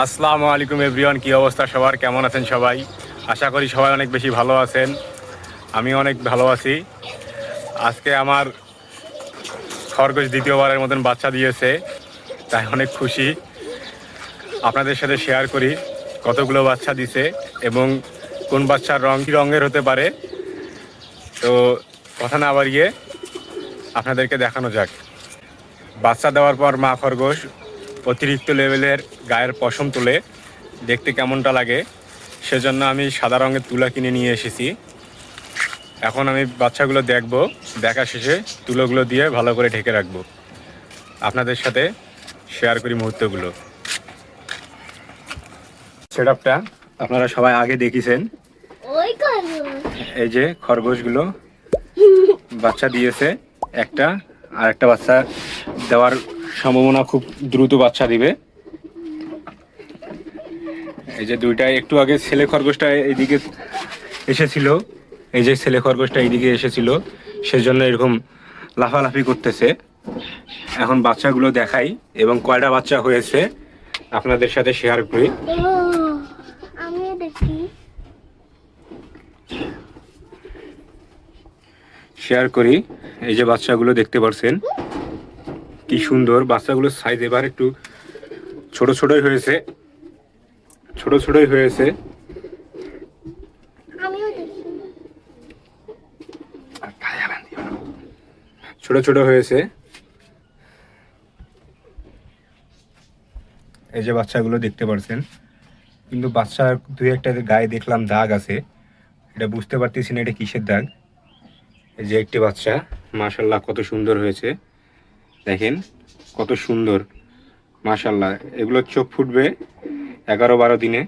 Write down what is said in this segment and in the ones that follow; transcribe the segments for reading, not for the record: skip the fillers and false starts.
আসসালামু আলাইকুম এভরিওয়ান, কি অবস্থা সবার? কেমন আছেন সবাই? আশা করি সবাই অনেক বেশি ভালো আছেন। আমি অনেক ভালো আছি। আজকে আমার খরগোশ দ্বিতীয়বারের মতন বাচ্চা দিয়েছে, তাই অনেক খুশি। আপনাদের সাথে শেয়ার করি কতগুলো বাচ্চা দিছে এবং কোন বাচ্চার রং কী রঙের হতে পারে। তো কথা না বাড়িয়ে আপনাদেরকে দেখানো যাক। বাচ্চা দেওয়ার পর মা খরগোশ অতিরিক্ত লেভেলের গায়ের পশম তুলে দেখতে কেমনটা লাগে, সেজন্য আমি সাদা রঙের তুলা কিনে নিয়ে এসেছি। এখন আমি বাচ্চাগুলো দেখব, দেখা শেষে তুলোগুলো দিয়ে ভালো করে ঢেকে রাখবো। আপনাদের সাথে শেয়ার করি মুহূর্তগুলো। সেটআপটা আপনারা সবাই আগে দেখেছেন। এই যে খরগোশগুলো বাচ্চা দিয়েছে একটা, আর একটা বাচ্চা দেওয়ার সম্ভাবনা, খুব দ্রুত বাচ্চা দিবে। এই যে দুইটা, একটু আগে ছেলে খরগোশটা এইদিকে এসেছিল, এই যে ছেলে খরগোশটা এইদিকে এসেছিল, সেজন্য এরকম লাফালাফি করতেছে। এখন বাচ্চাগুলো দেখাই এবং কয়টা বাচ্চা হয়েছে আপনাদের সাথে শেয়ার করি। এই যে বাচ্চাগুলো দেখতে পাচ্ছেন, কি সুন্দর বাচ্চাগুলোর সাইজ। এবার একটু ছোট ছোটই হয়েছে, ছোট ছোটই হয়েছে। ছোট ছোট হয়েছে। এই যে বাচ্চাগুলো দেখতে পাচ্ছেন, কিন্তু বাচ্চা দুই একটা গায়ে দেখলাম দাগ আছে, এটা বুঝতে পারতেছি না এটা কিসের দাগ। এই যে একটি বাচ্চা, মাশাল্লাহ কত সুন্দর হয়েছে, দেখেন কত সুন্দর মাশাল্লাহ। এগুলো চোখ ফুটবে 11-12 দিনে।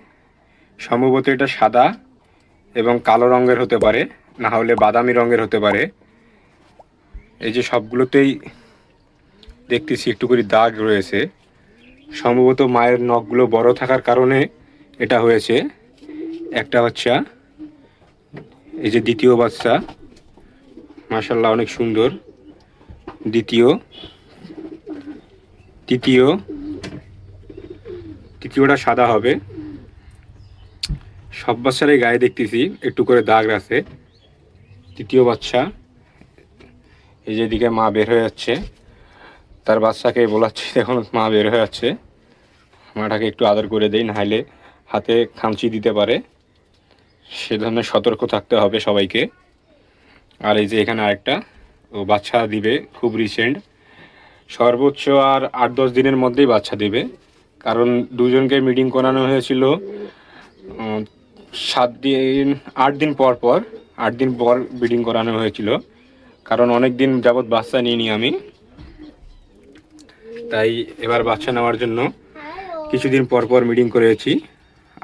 সম্ভবত এটা সাদা এবং কালো রঙের হতে পারে, না হলে বাদামি রঙের হতে পারে। এই যে সবগুলোতেই দেখতেছি একটু করে দাগ রয়েছে। সম্ভবত মায়ের নখগুলো বড় থাকার কারণে এটা হয়েছে। একটা বাচ্চা, এই যে দ্বিতীয় বাচ্চা, মাশাল্লাহ অনেক সুন্দর। তৃতীয়টা সাদা হবে। সব বাচ্চারই গায়ে দেখতেছি একটু করে দাগ আছে। তৃতীয় বাচ্চা, এই যেদিকে মা বের হয়ে যাচ্ছে, তার বাচ্চাকে বলাচ্ছি এখন মা বের হয়ে যাচ্ছে, মাটাকে একটু আদর করে দেই, নাহলে হাতে খামচি দিতে পারে। সে ধরনের সতর্ক থাকতে হবে সবাইকে। আর এই যে এখানে আরেকটা, ও বাচ্চা দিবে খুব রিসেন্ট, সর্বোচ্চ আর 8-10 দিনের মধ্যেই বাচ্চা দিবে। কারণ দুজনকে মিটিং করানো হয়েছিল 8 দিন পর 8 দিন পর ব্রিডিং করানো হয়েছিল। কারণ অনেক দিন যাবৎ বাচ্চা নিইনি আমি, তাই এবার বাচ্চা নেওয়ার জন্য কিছুদিন পর পর মিটিং করেছি।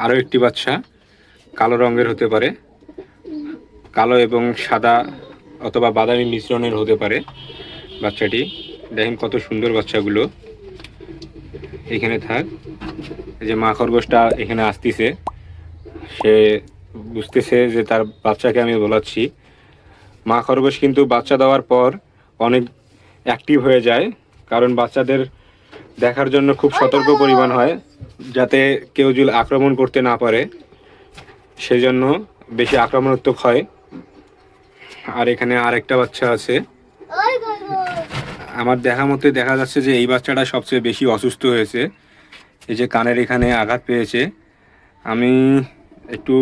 আরও একটি বাচ্চা কালো রঙের হতে পারে, কালো এবং সাদা অথবা বাদামি মিশ্রণের হতে পারে বাচ্চাটি। দেখেন কত সুন্দর বাচ্চাগুলো। এখানে থাক। এই যে মা খরগোশটা এখানে আসতেছে, সে বুঝতেছে যে তার বাচ্চাকে আমি বলাচ্ছি। মা খরগোশ কিন্তু বাচ্চা দেওয়ার পর অনেক অ্যাক্টিভ হয়ে যায়, কারণ বাচ্চাদের দেখার জন্য খুব সতর্ক পরিমাণ হয়, যাতে কেউ যদি আক্রমণ করতে না পারে, সেজন্য বেশি আক্রমণাত্মক হয়। আর এখানে আরেকটা বাচ্চা আছে। আমার দেখা মতে দেখা যাচ্ছে যে এই বাচ্চাটা সবচেয়ে বেশি অসুস্থ হয়েছে। এই যে কানের এখানে আঘাত পেয়েছে। আমি একটু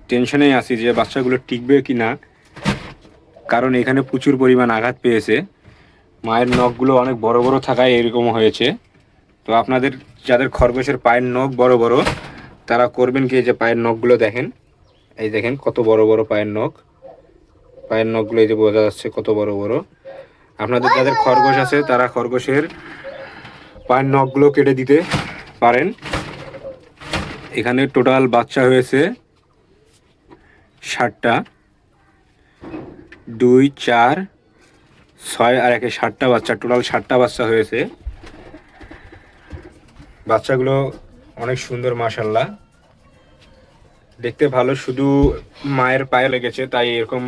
টেনশনেই আছি যে বাচ্চাগুলো টিকবে কি না, কারণ এখানে প্রচুর পরিমাণ আঘাত পেয়েছে। মায়ের নখগুলো অনেক বড় বড় থাকায় এরকম হয়েছে। তো আপনাদের যাদের খরগোশের পায়ের নখ বড় বড়, তারা করবেন কি, যে পায়ের নখগুলো দেখেন, এই দেখেন কত বড় বড় পায়ের নখ। পায়ের নখগুলো এই যে বোঝা যাচ্ছে কত বড় বড়। আপনাদের যাদের খরগোশ আছে তারা খরগোশের পায়ের নখগুলো কেটে দিতে পারেন। এখানে টোটাল বাচ্চা হয়েছে 60টা, 2, 4, 6 আর 1 7টা বাচ্চা, টোটাল 7টা বাচ্চা হয়েছে। বাচ্চাগুলো অনেক সুন্দর মাশাল্লাহ, দেখতে ভালো। শুধু মায়ের পায়ে লেগেছে, তাই এরকম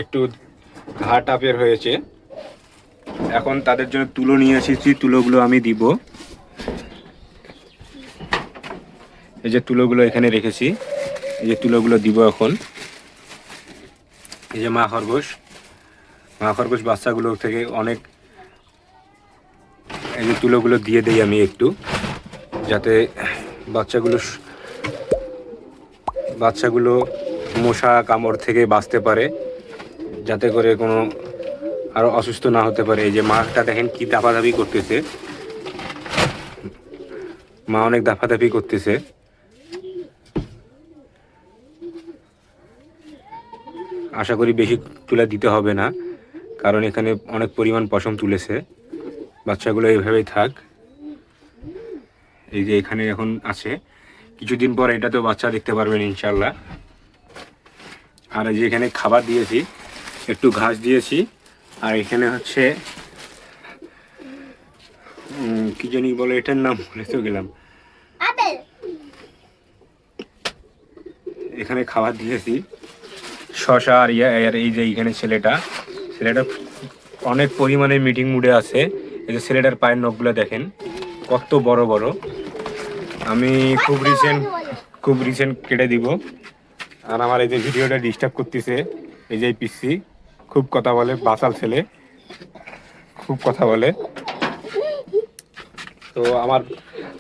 একটু ঘা টাপের হয়েছে। এখন তাদের জন্য তুলো নিয়ে এসেছি, তুলোগুলো আমি দিব। এই যে তুলোগুলো এখানে রেখেছি, এই যে তুলোগুলো দিব এখন। এই যে মা খরগোশ বাচ্চাগুলো থেকে অনেক, এই যে তুলোগুলো দিয়ে দেই আমি একটু, যাতে বাচ্চাগুলো মশা কামড় থেকে বাঁচতে পারে, যাতে করে কোনো আরও অসুস্থ না হতে পারে। এই যে মাটা দেখেন কি দাপাদাপি করতেছে, মা অনেক দাপাদাপি করতেছে। আশা করি বেশি তুলা দিতে হবে না, কারণ এখানে অনেক পরিমাণ পশম তুলেছে। বাচ্চাগুলো এইভাবেই থাক। এই যে এখানে এখন আছে, কিছুদিন পর এটাতেও বাচ্চা দেখতে পারবেন ইনশাল্লাহ। আর এই যে এখানে খাবার দিয়েছি, একটু ঘাস দিয়েছি, আর এখানে হচ্ছে কি জানি বলে, এটার নাম ভুলে তো গেলাম। এখানে খাবার দিয়েছি শশা আর আর এই যে এইখানে ছেলেটা অনেক পরিমাণে মিটিং মুডে আছে। এই যে ছেলেটার পায়ের নখগুলো দেখেন কত বড় বড়। আমি খুব রিসেন্ট কেটে দিব। আর আমার এই যে ভিডিওটা ডিস্টার্ব করতেছে এই যে পিসি, খুব কথা বলে, বাচাল ছেলে, খুব কথা বলে। তো আমার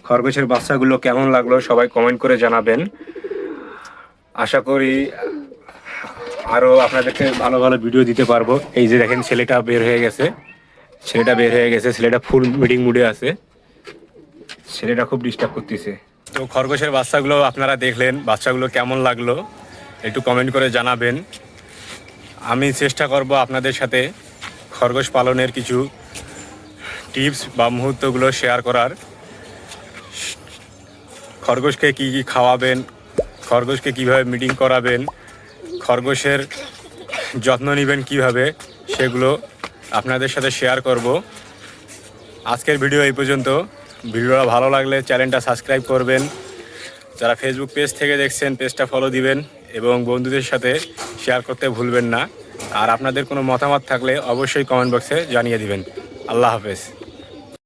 খরগোশের বাচ্চাগুলো কেমন লাগলো সবাই কমেন্ট করে জানাবেন। আশা করি আরও আপনাদেরকে ভালো ভালো ভিডিও দিতে পারবো। এই যে দেখেন ছেলেটা বের হয়ে গেছে, ছেলেটা ফুল মিটিং মুডে আছে, ছেলেটা খুব ডিস্টার্ব করতেছে। তো খরগোশের বাচ্চাগুলো আপনারা দেখলেন, বাচ্চাগুলো কেমন লাগলো একটু কমেন্ট করে জানাবেন। আমি চেষ্টা করব আপনাদের সাথে খরগোশ পালনের কিছু টিপস বা মুহূর্তগুলো শেয়ার করার। খরগোশকে কী কী খাওয়াবেন, খরগোশকে কীভাবে মিটিং করাবেন, খরগোশের যত্ন নেবেন কীভাবে, সেগুলো আপনাদের সাথে শেয়ার করব। আজকের ভিডিও এই পর্যন্ত। ভিডিওটা ভালো লাগলে চ্যানেলটা সাবস্ক্রাইব করবেন। যারা ফেসবুক পেজ থেকে দেখছেন পেজটা ফলো দিবেন এবং বন্ধুদের সাথে শেয়ার করতে ভুলবেন না। আর আপনাদের কোনো মতামত থাকলে অবশ্যই কমেন্ট বক্সে জানিয়ে দিবেন। আল্লাহ হাফেজ।